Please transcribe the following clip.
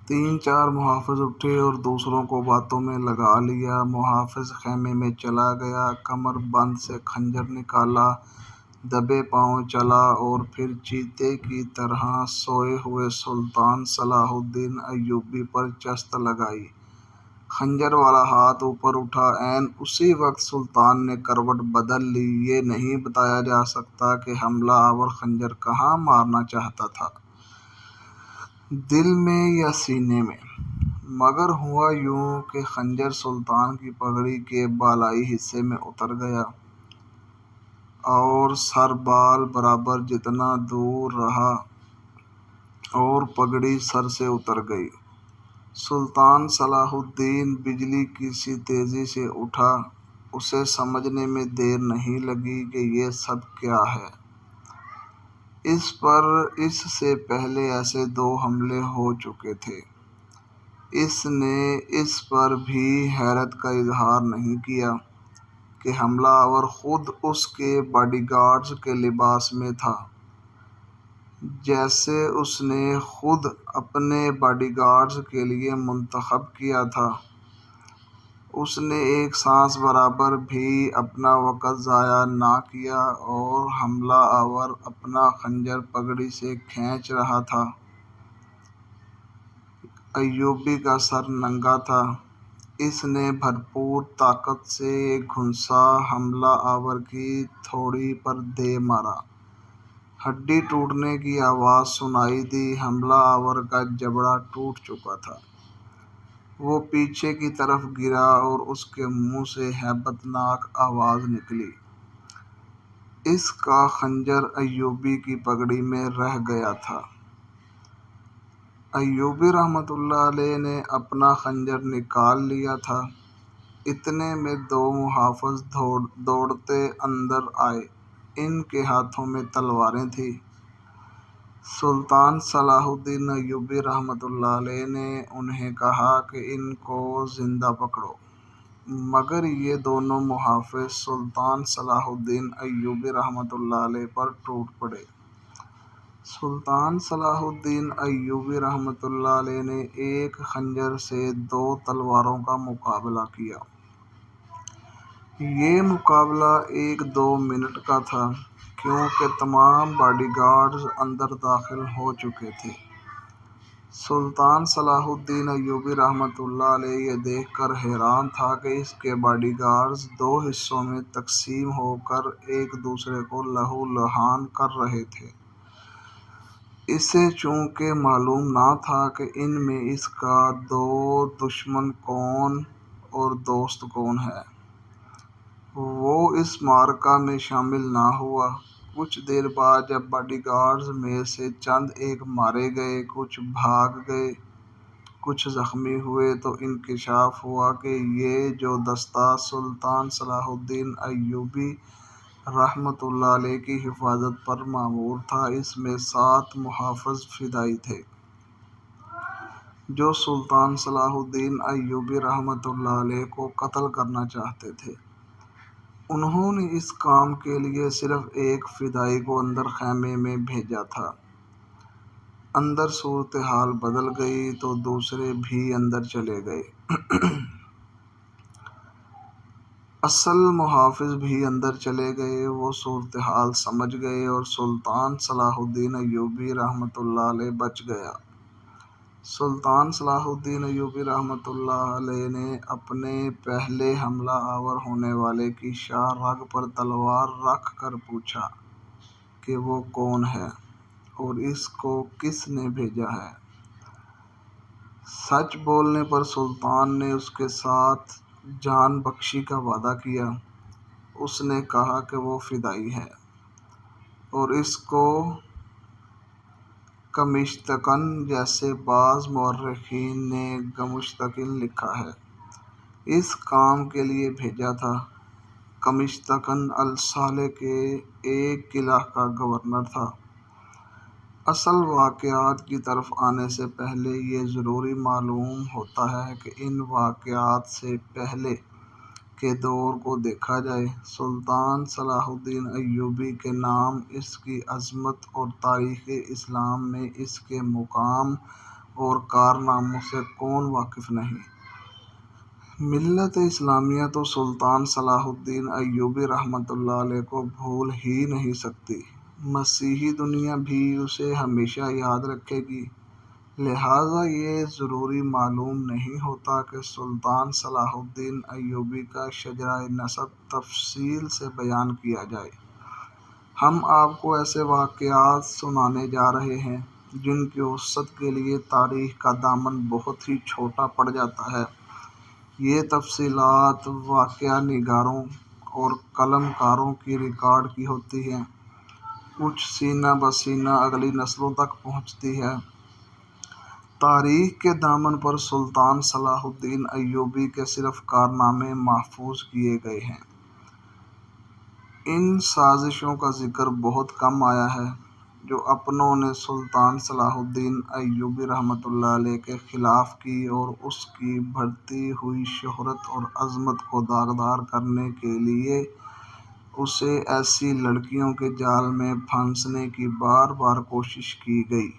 تین چار محافظ اٹھے اور دوسروں کو باتوں میں لگا لیا۔ محافظ خیمے میں چلا گیا، کمر بند سے خنجر نکالا، دبے پاؤں چلا اور پھر چیتے کی طرح سوئے ہوئے سلطان صلاح الدین ایوبی پر چست لگائی۔ خنجر والا ہاتھ اوپر اٹھا۔ عین اسی وقت سلطان نے کروٹ بدل لی۔ یہ نہیں بتایا جا سکتا کہ حملہ آور خنجر کہاں مارنا چاہتا تھا، دل میں یا سینے میں، مگر ہوا یوں کہ خنجر سلطان کی پگڑی کے بالائی حصے میں اتر گیا اور سر بال برابر جتنا دور رہا اور پگڑی سر سے اتر گئی۔ سلطان صلاح الدین بجلی کی سی تیزی سے اٹھا۔ اسے سمجھنے میں دیر نہیں لگی کہ یہ سب کیا ہے۔ اس پر اس سے پہلے ایسے 2 حملے ہو چکے تھے۔ اس نے اس پر بھی حیرت کا اظہار نہیں کیا کہ حملہ آور خود اس کے باڈی گارڈز کے لباس میں تھا، جسے اس نے خود اپنے باڈی گارڈز کے لیے منتخب کیا تھا۔ اس نے ایک سانس برابر بھی اپنا وقت ضائع نہ کیا اور حملہ آور اپنا خنجر پگڑی سے کھینچ رہا تھا۔ ایوبی کا سر ننگا تھا۔ اس نے بھرپور طاقت سے ایک گھونسا حملہ آور کی تھوڑی پر دے مارا۔ ہڈی ٹوٹنے کی آواز سنائی دی۔ حملہ آور کا جبڑا ٹوٹ چکا تھا۔ وہ پیچھے کی طرف گرا اور اس کے منہ سے ہیبت ناک آواز نکلی۔ اس کا خنجر ایوبی کی پگڑی میں رہ گیا تھا۔ ایوبی رحمۃ اللہ علیہ نے اپنا خنجر نکال لیا تھا۔ اتنے میں 2 محافظ دوڑتے اندر آئے۔ ان کے ہاتھوں میں تلواریں تھیں۔ سلطان صلاح الدین ایوبی رحمۃ اللہ علیہ نے انہیں کہا کہ ان کو زندہ پکڑو، مگر یہ دونوں محافظ سلطان صلاح الدین ایوبی رحمۃ اللہ علیہ پر ٹوٹ پڑے۔ سلطان صلاح الدین ایوبی رحمۃ اللہ علیہ نے ایک خنجر سے 2 تلواروں کا مقابلہ کیا۔ یہ مقابلہ 1-2 منٹ کا تھا، کیونکہ تمام باڈی گارڈز اندر داخل ہو چکے تھے۔ سلطان صلاح الدین ایوبی رحمۃ اللہ علیہ یہ دیکھ کر حیران تھا کہ اس کے باڈی گارڈز 2 حصوں میں تقسیم ہو کر ایک دوسرے کو لہو لہان کر رہے تھے۔ اسے چونکہ معلوم نہ تھا کہ ان میں اس کا دشمن کون اور دوست کون ہے، وہ اس معرکہ میں شامل نہ ہوا۔ کچھ دیر بعد جب باڈی گارڈز میں سے چند ایک مارے گئے، کچھ بھاگ گئے، کچھ زخمی ہوئے، تو انکشاف ہوا کہ یہ جو دستہ سلطان صلاح الدین ایوبی رحمۃ اللہ علیہ کی حفاظت پر مامور تھا، اس میں 7 محافظ فدائی تھے، جو سلطان صلاح الدین ایوبی رحمۃ اللہ علیہ کو قتل کرنا چاہتے تھے۔ انہوں نے اس کام کے لیے صرف ایک فدائی کو اندر خیمے میں بھیجا تھا۔ اندر صورتحال بدل گئی تو دوسرے بھی اندر چلے گئے۔ اصل محافظ بھی اندر چلے گئے۔ وہ صورتحال سمجھ گئے اور سلطان صلاح الدین ایوبی رحمۃ اللہ علیہ بچ گیا۔ سلطان صلاح الدین ایوبی رحمۃ اللہ علیہ نے اپنے پہلے حملہ آور ہونے والے کی شاہ رگ پر تلوار رکھ کر پوچھا کہ وہ کون ہے اور اس کو کس نے بھیجا ہے۔ سچ بولنے پر سلطان نے اس کے ساتھ جان بخشی کا وعدہ کیا۔ اس نے کہا کہ وہ فدائی ہے اور اس کو کمشتکن، جیسے بعض مورخین نے گمشتکن لکھا ہے، اس کام کے لیے بھیجا تھا۔ کمشتکن الصالح کے ایک قلعہ کا گورنر تھا۔ اصل واقعات کی طرف آنے سے پہلے یہ ضروری معلوم ہوتا ہے کہ ان واقعات سے پہلے کے دور کو دیکھا جائے۔ سلطان صلاح الدین ایوبی کے نام، اس کی عظمت اور تاریخ اسلام میں اس کے مقام اور کارناموں سے کون واقف نہیں؟ ملت اسلامیہ تو سلطان صلاح الدین ایوبی رحمۃ اللہ علیہ کو بھول ہی نہیں سکتی، مسیحی دنیا بھی اسے ہمیشہ یاد رکھے گی۔ لہٰذا یہ ضروری معلوم نہیں ہوتا کہ سلطان صلاح الدین ایوبی کا شجرہ نسب تفصیل سے بیان کیا جائے۔ ہم آپ کو ایسے واقعات سنانے جا رہے ہیں جن کی وسعت کے لیے تاریخ کا دامن بہت ہی چھوٹا پڑ جاتا ہے۔ یہ تفصیلات واقعہ نگاروں اور قلم کاروں کی ریکارڈ کی ہوتی ہیں، کچھ سینہ بہ سینہ اگلی نسلوں تک پہنچتی ہیں۔ تاریخ کے دامن پر سلطان صلاح الدین ایوبی کے صرف کارنامے محفوظ کیے گئے ہیں۔ ان سازشوں کا ذکر بہت کم آیا ہے جو اپنوں نے سلطان صلاح الدین ایوبی رحمۃ اللہ علیہ کے خلاف کی اور اس کی بڑھتی ہوئی شہرت اور عظمت کو داغدار کرنے کے لیے اسے ایسی لڑکیوں کے جال میں پھنسانے کی بار بار کوشش کی گئی۔